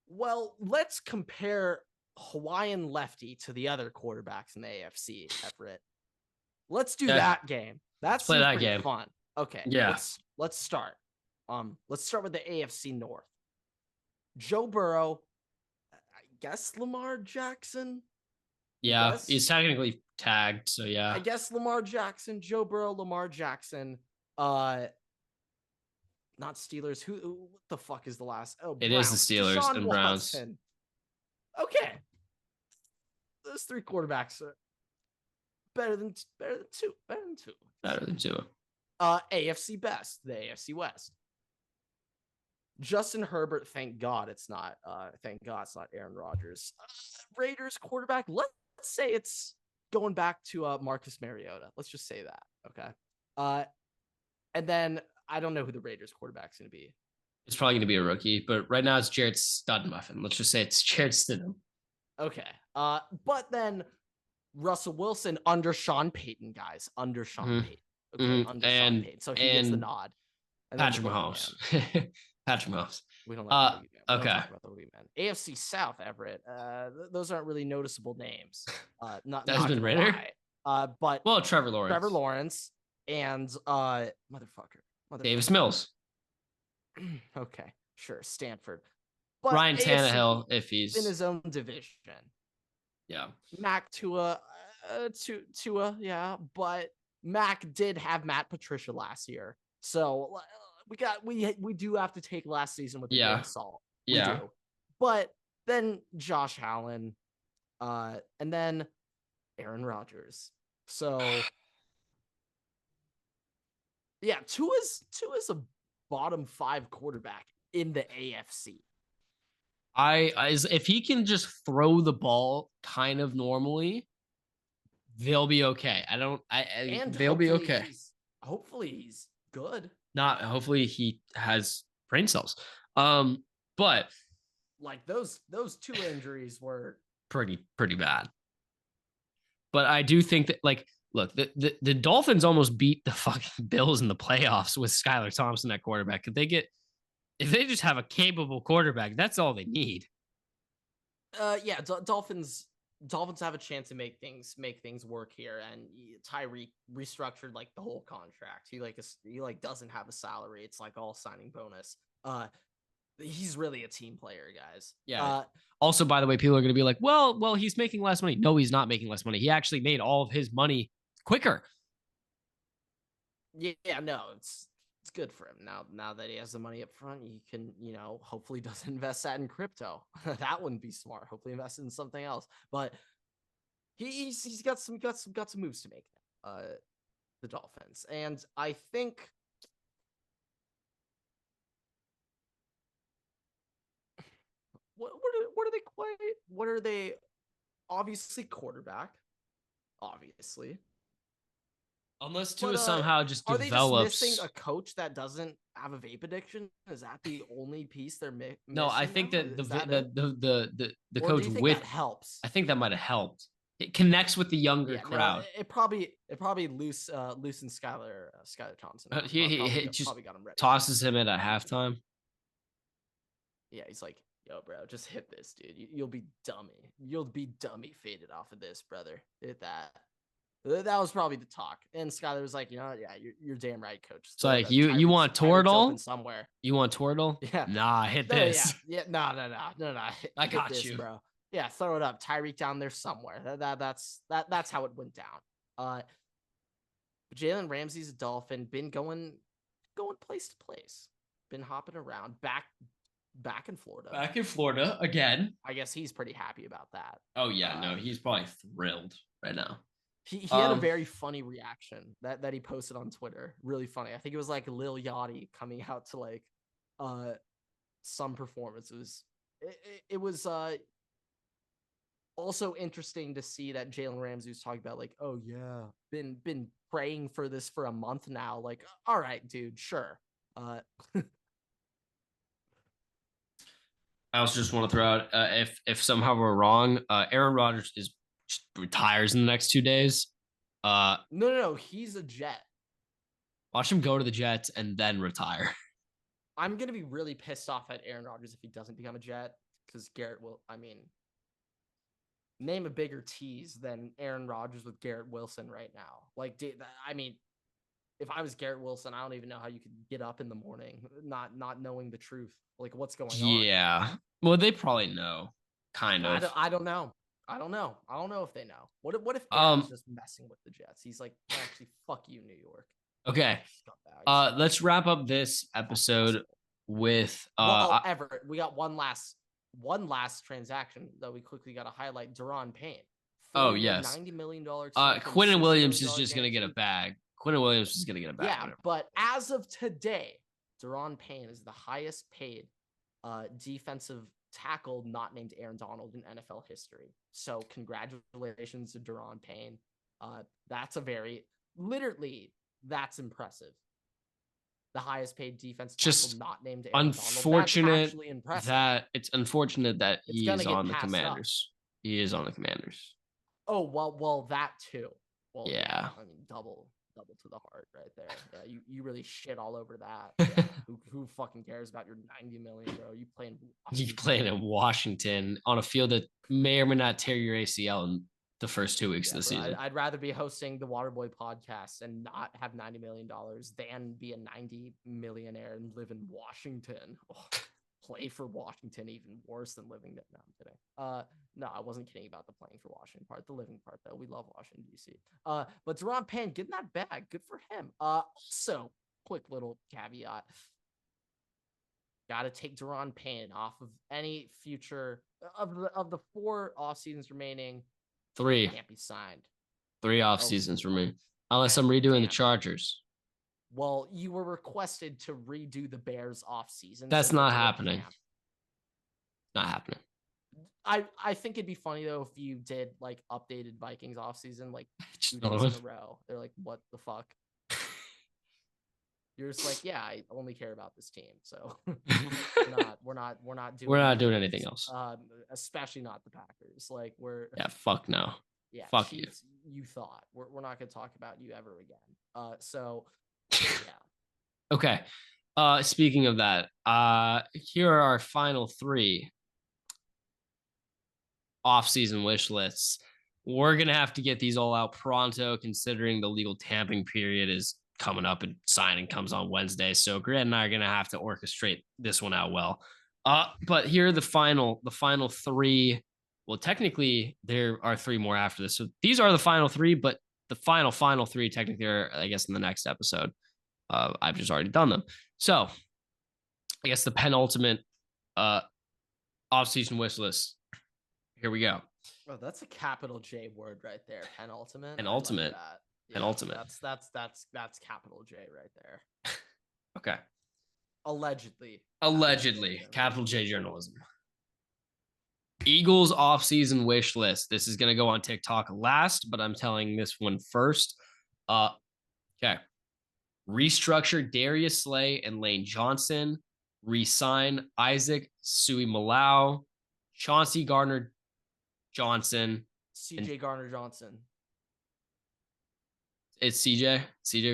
Well, let's compare Hawaiian lefty to the other quarterbacks in the AFC, Everett. Let's do that game. That's play that pretty game. Fun. Okay. Yeah. Let's start. Let's start with the AFC North. Joe Burrow, I guess Lamar Jackson. Yeah, he's technically tagged, so yeah. I guess Lamar Jackson, Joe Burrow, Lamar Jackson. Not Steelers. What the fuck is the last? Oh, it Browns. is the Steelers Deshaun and Watson. Browns. Okay, those three quarterbacks are better than two. Better than two. AFC best, the AFC West. Justin Herbert, thank God it's not Aaron Rodgers. Raiders quarterback, let's say it's going back to Marcus Mariota. Let's just say that, okay? And then I don't know who the Raiders quarterback's going to be. It's probably going to be a rookie, but right now it's Jared Studmuffin. Let's just say it's Jared Stidham. Okay. But then Russell Wilson under Sean Payton, guys. Under Sean Payton. Okay, under Sean Payton. So he gets the nod. And Patrick Mahomes. Patrick Mahomes. We don't like the okay. Talk about the boogeyman. AFC South, Everett. Those aren't really noticeable names. Desmond Ridder. But Trevor Lawrence. Trevor Lawrence and motherfucker. Davis Mills. Okay, sure. Stanford. But Ryan AFC, Tannehill, if he's in his own division. Yeah. Mac Tua, yeah, but Mac did have Matt Patricia last year, so we do have to take last season with a grain of salt. We do. But then Josh Allen, and then Aaron Rodgers. So yeah, Tua's a bottom 5 quarterback in the AFC. If he can just throw the ball kind of normally, they'll be okay. They'll be okay. Hopefully he's good. Hopefully he has brain cells. But like those 2 injuries were pretty bad. But I do think that, like, look, the Dolphins almost beat the fucking Bills in the playoffs with Skylar Thompson at quarterback. If they just have a capable quarterback, that's all they need. Yeah, Dolphins have a chance to make things work here, and Tyreek restructured like the whole contract. He doesn't have a salary. It's like all signing bonus. He's really a team player, guys. Yeah. Also, by the way, people are going to be like, well, he's making less money. No, he's not making less money. He actually made all of his money quicker. Yeah, no, it's good for him now that he has the money up front. He can, hopefully doesn't invest that in crypto. That wouldn't be smart. Hopefully invest in something else. But he's got some moves to make. The Dolphins, and I think what are they quite? What are they? Obviously quarterback. Obviously. Unless Tua somehow just develops. Are they just missing a coach that doesn't have a vape addiction? Is that the only piece they're missing? No, I think that the coach with that helps. I think that might have helped. It connects with the younger crowd. No, it probably loosens Skylar Thompson. He just probably got him ready. Tosses him at a halftime. Yeah, he's like, yo, bro, just hit this, dude. You'll be dummy. You'll be dummy faded off of this, brother. Hit that. That was probably the talk. And Skyler was like, yeah, you're damn right, coach. It's like, you want Toradol? Somewhere. You want Toradol? Yeah. Nah, hit this. Yeah. No. I got this, you, bro. Yeah, throw it up. Tyreek down there somewhere. That's how it went down. Jalen Ramsey's a Dolphin. Been going place to place. Been hopping around. Back in Florida. Back in Florida again. I guess he's pretty happy about that. Oh yeah, no, he's probably thrilled right now. He had a very funny reaction that he posted on Twitter. Really funny. I think it was like Lil Yachty coming out to like some performances. It was Also interesting to see that Jalen Ramsey was talking about, like, oh yeah, been praying for this for a month now. Like, all right, dude, sure. I also just want to throw out if somehow we're wrong, Aaron Rodgers retires in the next 2 days. No, he's a Jet. Watch him go to the Jets and then retire. I'm gonna be really pissed off at Aaron Rodgers if he doesn't become a Jet, because Garrett will. I mean, name a bigger tease than Aaron Rodgers with Garrett Wilson right now. Like, I mean, if I was Garrett Wilson, I don't even know how you could get up in the morning not knowing the truth. Like, what's going on? Yeah. Well, they probably know, kind of. I don't know. I don't know if they know. What if Aaron's Um. just messing with the Jets? He's like, actually, fuck you, New York. Okay. Let's wrap up this episode with Everett. We got one last transaction that we quickly got to highlight. Daron Payne. Oh yes, $90 million. Quentin Williams is just gonna get a bag. Quentin Williams is gonna get a bag. Yeah, but as of today, Daron Payne is the highest paid defensive tackle not named Aaron Donald in NFL history. So congratulations to Daron Payne. That's that's impressive. The highest paid defensive tackle not named Aaron unfortunate Donald. It's unfortunate that he is on the Commanders. He is on the Commanders. Oh, well, that too. Well, yeah. I mean, double to the heart right there. Yeah, you really shit all over that. Yeah. who fucking cares about your $90 million, bro? You playing in Washington on a field that may or may not tear your ACL in the first 2 weeks of the season. I'd rather be hosting the Waterboy podcast and not have $90 million than be a 90 millionaire and live in Washington. Oh, play for Washington, even worse than living there. No, I'm kidding. No, I wasn't kidding about the playing for Washington part. The living part, though. We love Washington, D.C. But Daron Payne getting that bag. Good for him. So, quick little caveat. Got to take Daron Payne off of any future of the 4 off seasons remaining. 3 can't be signed. 3 off seasons for me, unless I'm redoing the Chargers. Well, you were requested to redo the Bears off season. That's not happening. Not happening. I think it'd be funny though if you did like updated Vikings off season like 2 days in a row. They're like, what the fuck? You're just like, yeah, I only care about this team. So we're not doing anything else. Especially not the Packers. Like fuck no. Yeah, fuck Chiefs, you thought we're not gonna talk about you ever again. So yeah. Okay. Speaking of that, here are our final 3 off-season wish lists. We're gonna have to get these all out pronto, considering the legal tamping period is coming up and signing comes on Wednesday. So Grant and I are gonna have to orchestrate this one out well. But here are the final 3. Well, technically there are 3 more after this. So these are the final 3, but the final 3 technically are, I guess, in the next episode. I've just already done them. So I guess the penultimate off-season wish list. Here we go. Oh, that's a capital J word right there. Penultimate. Penultimate. Like yeah, penultimate. That's capital J right there. Okay. Allegedly. Capital J journalism. Eagles off-season wish list. This is gonna go on TikTok last, but I'm telling this one first. Okay. Restructure Darius Slay and Lane Johnson. Resign Isaac Sui Malau, Chauncey Gardner Johnson, CJ Gardner Johnson. It's CJ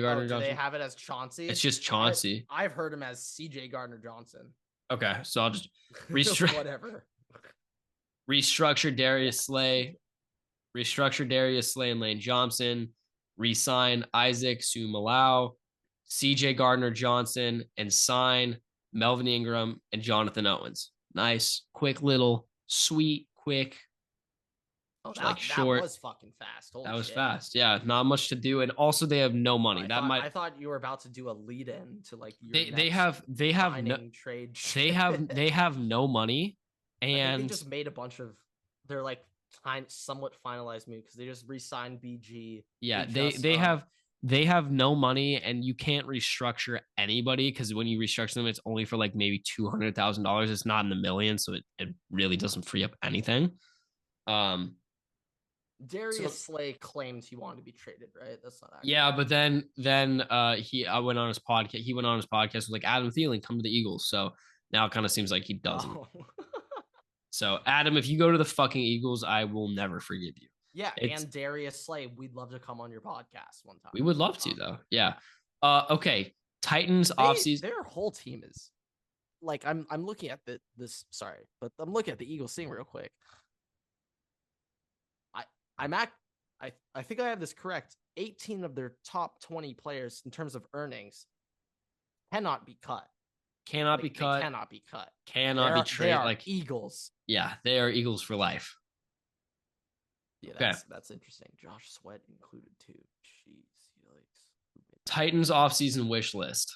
Gardner Johnson. They have it as Chauncey. It's just Chauncey. I've heard him as CJ Gardner Johnson. Okay, so I'll just restructure whatever. Restructure Darius Slay and Lane Johnson. Resign Isaac Sui Malau, CJ Gardner Johnson, and sign Melvin Ingram and Jonathan Owens. Nice, quick little, sweet, quick. Oh, short. That was fucking fast. Holy that was shit. Fast. Yeah, not much to do, and also they have no money. I thought you were about to do a lead-in to like your they have no trade. They have no money, and they just made a bunch of they're like somewhat finalized move because they just re-signed BG. Yeah, they have no money, and you can't restructure anybody because when you restructure them, it's only for like maybe $200,000. It's not in the millions, so it really doesn't free up anything. Darius Slay claims he wanted to be traded, right? That's not accurate. Yeah, but then I went on his podcast. He went on his podcast with like Adam Thielen, come to the Eagles. So now it kind of seems like he doesn't. Oh. So Adam, if you go to the fucking Eagles, I will never forgive you. Yeah, and Darius Slay, we'd love to come on your podcast one time. We would love to though. Yeah. Okay. Titans offseason. Their whole team is like I'm looking at this. Sorry, but I'm looking at the Eagles thing real quick. I think I have this correct. 18 of their top 20 players in terms of earnings cannot be cut. Cannot be cut. Cannot be cut. Cannot be traded. Like Eagles. Yeah, they are Eagles for life. Yeah, that's interesting. Josh Sweat included too. Jeez, yikes. Titans offseason wish list.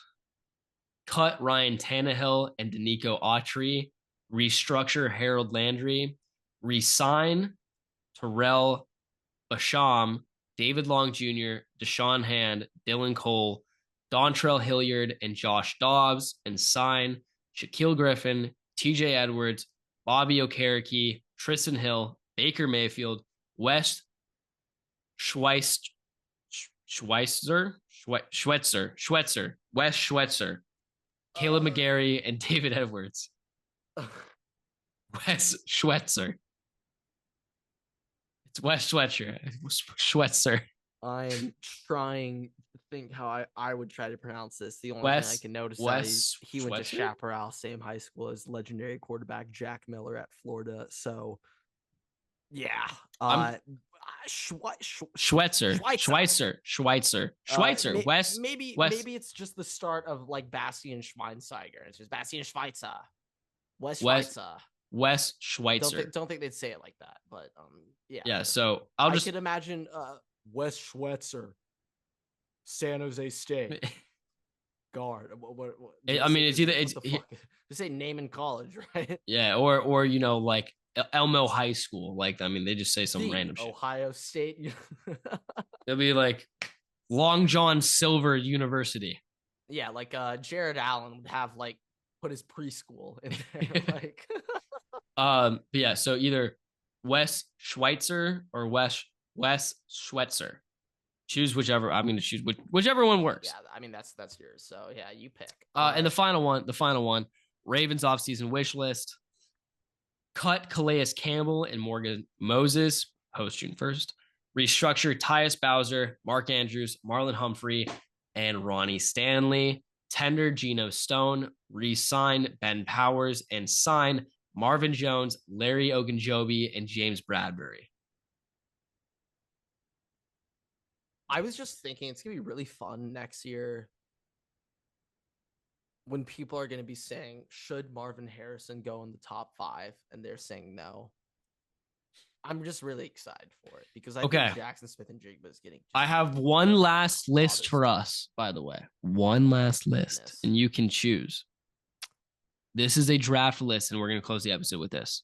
Cut Ryan Tannehill and Danico Autry. Restructure Harold Landry. Resign Terrell Basham, David Long Jr., Deshaun Hand, Dylan Cole, Dontrell Hilliard, and Josh Dobbs, and sign Shaquille Griffin, TJ Edwards, Bobby Okereke, Tristan Hill, Baker Mayfield, Wes Schweitzer, Caleb McGarry, and David Edwards. Wes Schweitzer. It's Wes Schweitzer. I'm trying to think how I would try to pronounce this. The only thing I can notice is he went to Chaparral, same high school as legendary quarterback Jack Miller at Florida. So, yeah. Schweitzer. Maybe it's just the start of like Bastian Schweinsteiger. It's just Bastian Schweitzer. Wes Schweitzer. Don't think they'd say it like that, but yeah. Yeah, so I could imagine Wes Schweitzer, San Jose State guard. What I mean, it's either just say name in college, right? Yeah, or like Elmo High School. Like, I mean, they just say some random shit. Ohio State. It'll be like Long John Silver University. Yeah, like Jared Allen would have like put his preschool in there, like. But yeah, so either Wes Schweitzer or Wes Schweitzer. Choose whichever. I'm going to choose whichever one works. Yeah, I mean that's yours. So yeah, you pick. And the final one, Ravens offseason wish list. Cut Calais Campbell and Morgan Moses post June 1st. Restructure Tyus Bowser, Mark Andrews, Marlon Humphrey, and Ronnie Stanley. Tender Geno Stone. Re-sign Ben Powers and sign Marvin Jones, Larry Ogunjobi, and James Bradbury. I was just thinking it's going to be really fun next year when people are going to be saying, should Marvin Harrison go in the top 5? And they're saying no. I'm just really excited for it because I think Jackson Smith and Jigba is getting. I have one last list for us, by the way. One last list, and you can choose. This is a draft list, and we're going to close the episode with this.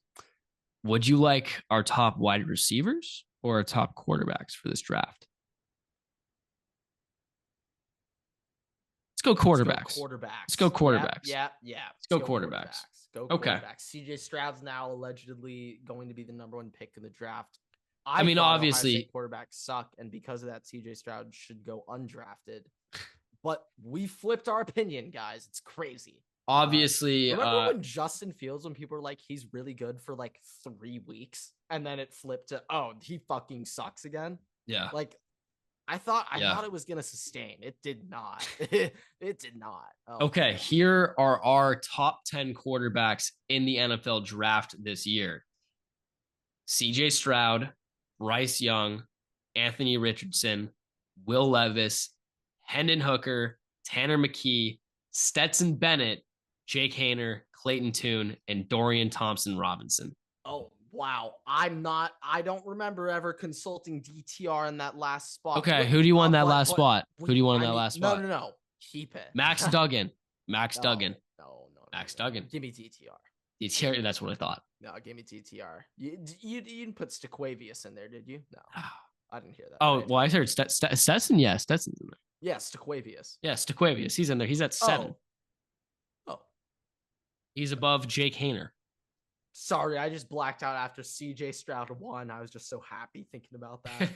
Would you like our top wide receivers or our top quarterbacks for this draft? Let's go quarterbacks. Let's go quarterbacks. Yeah. Let's go quarterbacks. Okay. CJ Stroud's now allegedly going to be the number 1 pick in the draft. I mean, obviously, quarterbacks suck, and because of that, CJ Stroud should go undrafted. But we flipped our opinion, guys. It's crazy. Obviously, remember when Justin Fields, when people were like, he's really good for like 3 weeks, and then it flipped to, oh, he fucking sucks again. Yeah. Like, I thought it was gonna sustain. It did not. It did not. Oh, okay, here are our top 10 quarterbacks in the NFL draft this year. CJ Stroud, Bryce Young, Anthony Richardson, Will Levis, Hendon Hooker, Tanner McKee, Stetson Bennett, Jake Haener, Clayton Tune, and Dorian Thompson-Robinson. Oh, wow. I don't remember ever consulting DTR in that last spot. Okay, who do you want in that last spot? Who do you want in that last spot? No. Keep it. Max Duggan. No. Max Duggan. Give me DTR. DTR, that's what I thought. No, give me DTR. You didn't put Staquavius in there, did you? No. I didn't hear that. Oh, well, I heard Stetson. Yeah, Stetson's in there. Yeah, Staquavius. Yeah, Staquavius. He's in there. He's at 7. Oh. He's above Jake Haener. Sorry, I just blacked out after CJ Stroud won. I was just so happy thinking about that.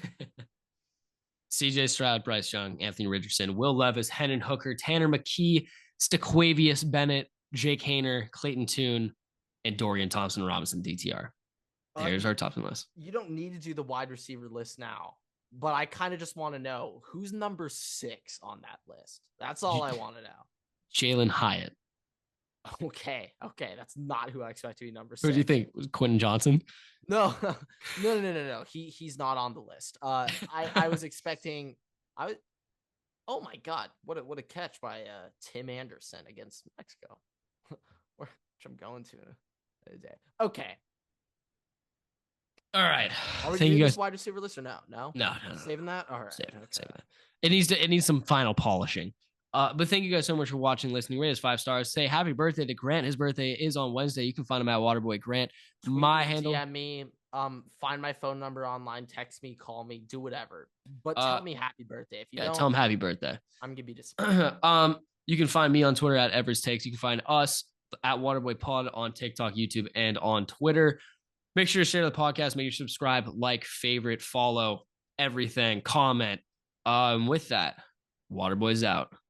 CJ Stroud, Bryce Young, Anthony Richardson, Will Levis, Hendon Hooker, Tanner McKee, Stequavius Bennett, Jake Haener, Clayton Tune, and Dorian Thompson Robinson DTR. There's our top 10 list. You don't need to do the wide receiver list now, but I kind of just want to know who's number 6 on that list. That's all I want to know. Jalen Hyatt. Okay. That's not who I expect to be number 6. Who do you think? Was Quentin Johnson? No. He's not on the list. I was expecting. Oh my God! What a catch by Tim Anderson against Mexico, which I'm going to today. Okay. All right. Are we doing this wide receiver list or no? No. Saving that. All right. Saving that. It needs some final polishing. But thank you guys so much for watching, listening. Rate us 5 stars. Say happy birthday to Grant. His birthday is on Wednesday. You can find him at Waterboy Grant. Tweet my me, handle. DM me. Find my phone number online. Text me. Call me. Do whatever. But tell me happy birthday. If you don't, tell him happy birthday. I'm gonna be disappointed. You can find me on Twitter at Everett's Takes. You can find us at Waterboy Pod on TikTok, YouTube, and on Twitter. Make sure to share the podcast. Make sure to subscribe, like, favorite, follow, everything, comment. With that, Waterboy's out.